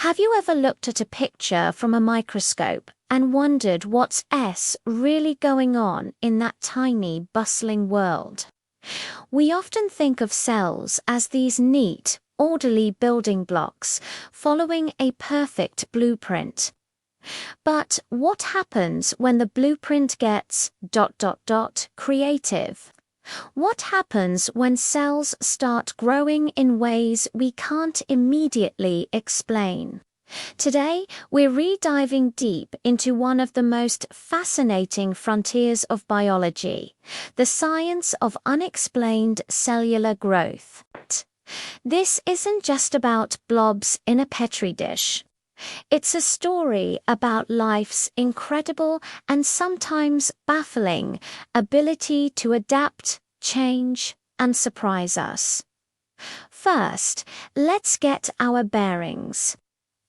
Have you ever looked at a picture from a microscope and wondered what's really going on in that tiny, bustling world? We often think of cells as these neat, orderly building blocks following a perfect blueprint. But what happens when the blueprint gets ... creative? What happens when cells start growing in ways we can't immediately explain? Today, we're re-diving deep into one of the most fascinating frontiers of biology, the science of unexplained cellular growth. This isn't just about blobs in a petri dish. It's a story about life's incredible and sometimes baffling ability to adapt, change, and surprise us. First, let's get our bearings.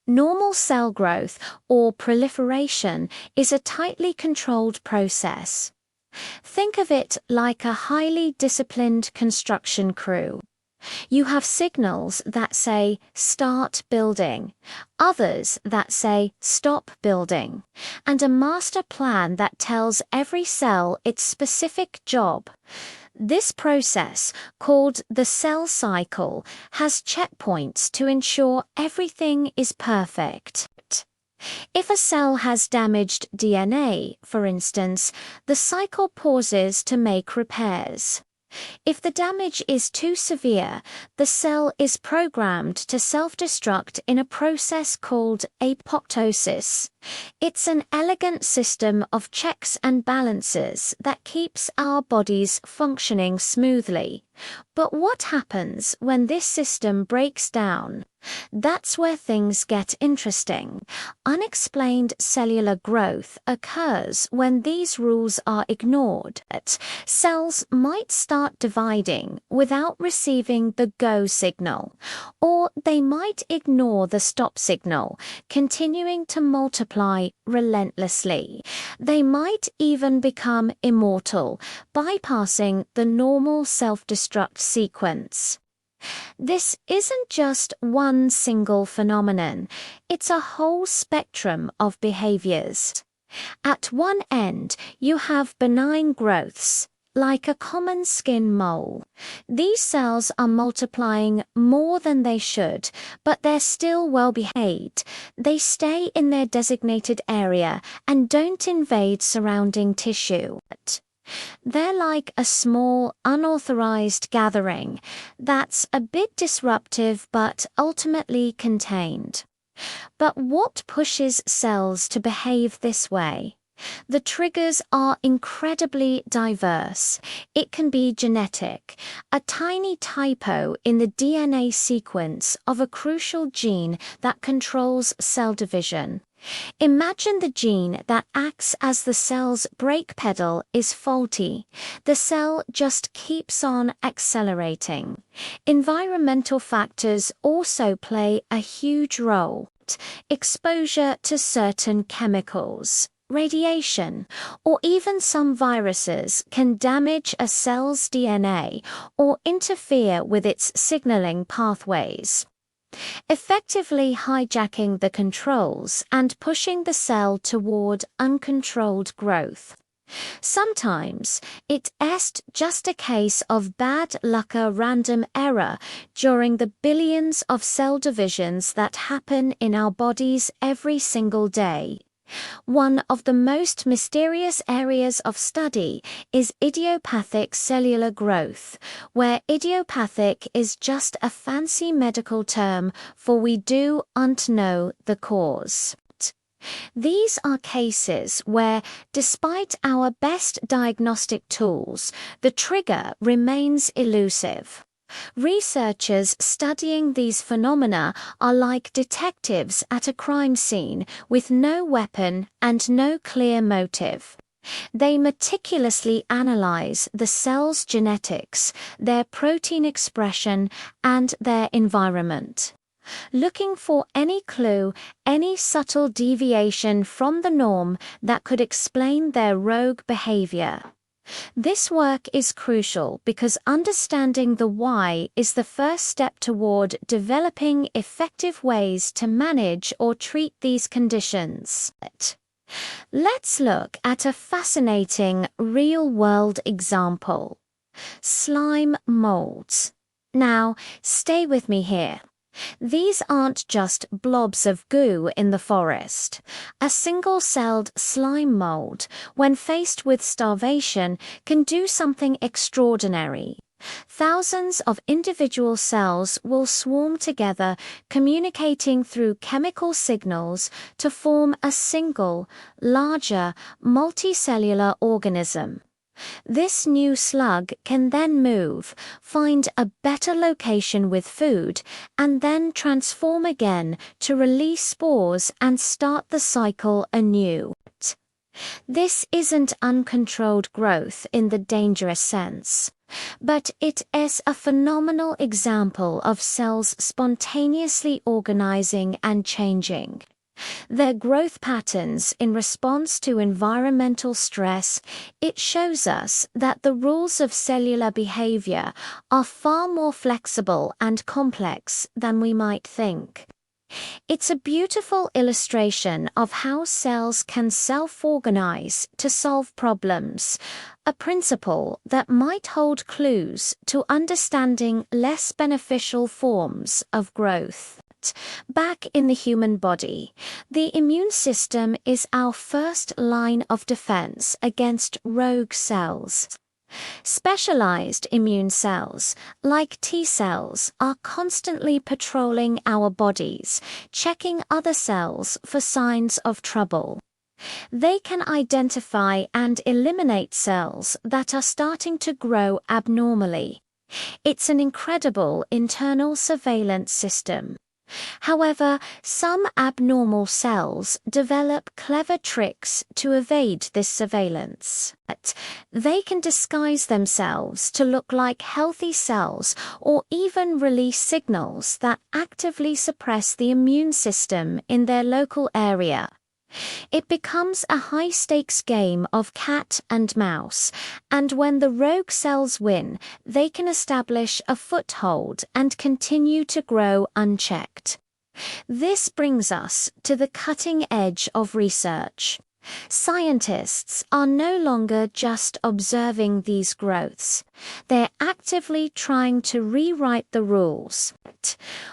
Normal cell growth, or proliferation, is a tightly controlled process. Think of it like a highly disciplined construction crew. You have signals that say, start building, others that say, stop building, and a master plan that tells every cell its specific job. This process, called the cell cycle, has checkpoints to ensure everything is perfect. If a cell has damaged DNA, for instance, the cycle pauses to make repairs. If the damage is too severe, the cell is programmed to self-destruct in a process called apoptosis. It's an elegant system of checks and balances that keeps our bodies functioning smoothly. But what happens when this system breaks down? That's where things get interesting. Unexplained cellular growth occurs when these rules are ignored. Cells might start dividing without receiving the go signal, or they might ignore the stop signal, continuing to multiply relentlessly. They might even become immortal, bypassing the normal self-destruct sequence. This isn't just one single phenomenon, it's a whole spectrum of behaviors. At one end, you have benign growths, like a common skin mole. These cells are multiplying more than they should, but they're still well behaved. They stay in their designated area and don't invade surrounding tissue. They're like a small, unauthorized gathering that's a bit disruptive but ultimately contained. But what pushes cells to behave this way? The triggers are incredibly diverse. It can be genetic, a tiny typo in the DNA sequence of a crucial gene that controls cell division. Imagine the gene that acts as the cell's brake pedal is faulty. The cell just keeps on accelerating. Environmental factors also play a huge role. Exposure to certain chemicals, radiation, or even some viruses can damage a cell's DNA or interfere with its signaling pathways, effectively hijacking the controls and pushing the cell toward uncontrolled growth. Sometimes it's just a case of bad luck, a random error during the billions of cell divisions that happen in our bodies every single day. One of the most mysterious areas of study is idiopathic cellular growth, where idiopathic is just a fancy medical term for we don't know the cause. These are cases where, despite our best diagnostic tools, the trigger remains elusive. Researchers studying these phenomena are like detectives at a crime scene with no weapon and no clear motive. They meticulously analyze the cell's genetics, their protein expression, and their environment, looking for any clue, any subtle deviation from the norm that could explain their rogue behavior. This work is crucial because understanding the why is the first step toward developing effective ways to manage or treat these conditions. Let's look at a fascinating real-world example: slime molds. Now, stay with me here. These aren't just blobs of goo in the forest. A single-celled slime mold, when faced with starvation, can do something extraordinary. Thousands of individual cells will swarm together, communicating through chemical signals to form a single, larger, multicellular organism. This new slug can then move, find a better location with food, and then transform again to release spores and start the cycle anew. This isn't uncontrolled growth in the dangerous sense, but it is a phenomenal example of cells spontaneously organizing and changing. Their growth patterns in response to environmental stress, it shows us that the rules of cellular behavior are far more flexible and complex than we might think. It's a beautiful illustration of how cells can self-organize to solve problems, a principle that might hold clues to understanding less beneficial forms of growth. Back in the human body, the immune system is our first line of defense against rogue cells. Specialized immune cells, like T cells, are constantly patrolling our bodies, checking other cells for signs of trouble. They can identify and eliminate cells that are starting to grow abnormally. It's an incredible internal surveillance system. However, some abnormal cells develop clever tricks to evade this surveillance. They can disguise themselves to look like healthy cells or even release signals that actively suppress the immune system in their local area. It becomes a high-stakes game of cat and mouse, and when the rogue cells win, they can establish a foothold and continue to grow unchecked. This brings us to the cutting edge of research. Scientists are no longer just observing these growths. They're actively trying to rewrite the rules.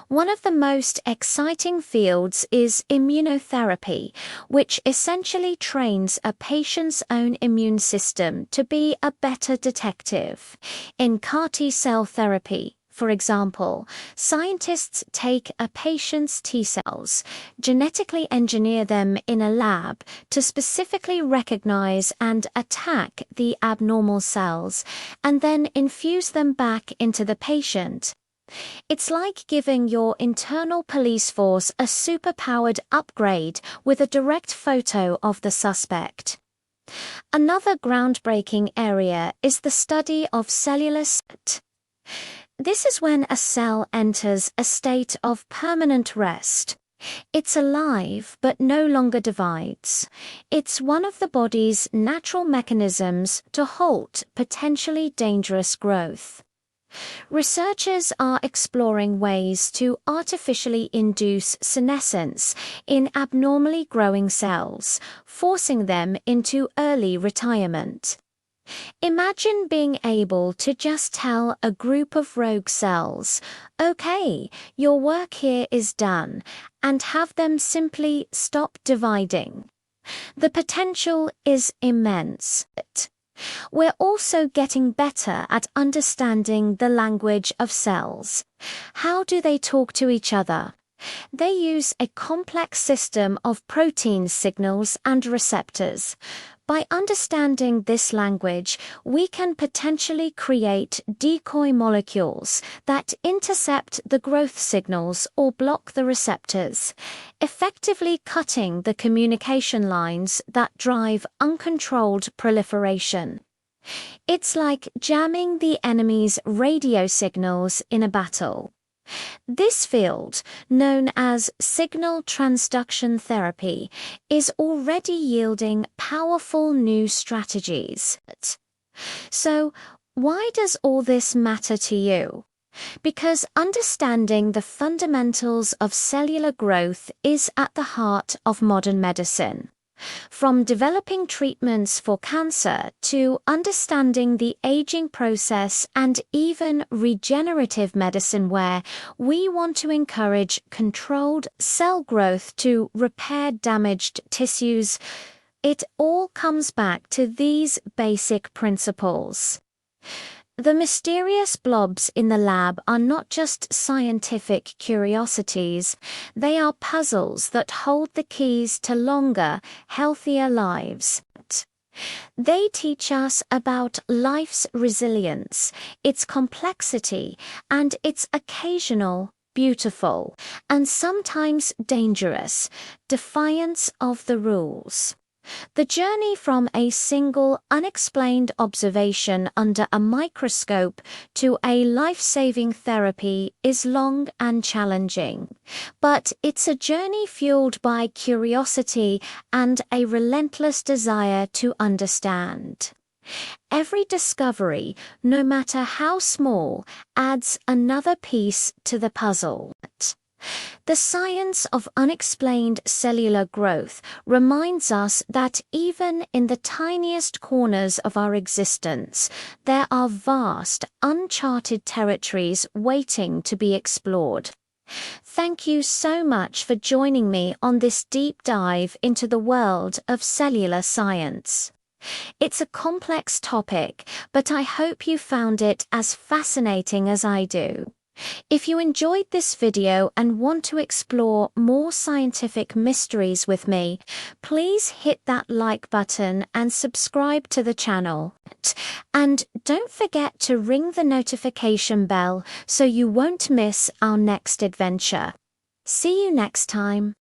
One of the most exciting fields is immunotherapy, which essentially trains a patient's own immune system to be a better detective. In CAR T-cell therapy, for example, scientists take a patient's T-cells, genetically engineer them in a lab to specifically recognize and attack the abnormal cells, and then infuse them back into the patient. It's like giving your internal police force a superpowered upgrade with a direct photo of the suspect. Another groundbreaking area is the study of cellular. This is when a cell enters a state of permanent rest. It's alive but no longer divides. It's one of the body's natural mechanisms to halt potentially dangerous growth. Researchers are exploring ways to artificially induce senescence in abnormally growing cells, forcing them into early retirement. Imagine being able to just tell a group of rogue cells, "Okay, your work here is done," and have them simply stop dividing. The potential is immense. We're also getting better at understanding the language of cells. How do they talk to each other? They use a complex system of protein signals and receptors. By understanding this language, we can potentially create decoy molecules that intercept the growth signals or block the receptors, effectively cutting the communication lines that drive uncontrolled proliferation. It's like jamming the enemy's radio signals in a battle. This field, known as signal transduction therapy, is already yielding powerful new strategies. So, why does all this matter to you? Because understanding the fundamentals of cellular growth is at the heart of modern medicine. From developing treatments for cancer to understanding the aging process and even regenerative medicine, where we want to encourage controlled cell growth to repair damaged tissues, it all comes back to these basic principles. The mysterious blobs in the lab are not just scientific curiosities, they are puzzles that hold the keys to longer, healthier lives. They teach us about life's resilience, its complexity, and its occasional, beautiful, and sometimes dangerous, defiance of the rules. The journey from a single unexplained observation under a microscope to a life-saving therapy is long and challenging, but it's a journey fueled by curiosity and a relentless desire to understand. Every discovery, no matter how small, adds another piece to the puzzle. The science of unexplained cellular growth reminds us that even in the tiniest corners of our existence, there are vast, uncharted territories waiting to be explored. Thank you so much for joining me on this deep dive into the world of cellular science. It's a complex topic, but I hope you found it as fascinating as I do. If you enjoyed this video and want to explore more scientific mysteries with me, please hit that like button and subscribe to the channel. And don't forget to ring the notification bell so you won't miss our next adventure. See you next time.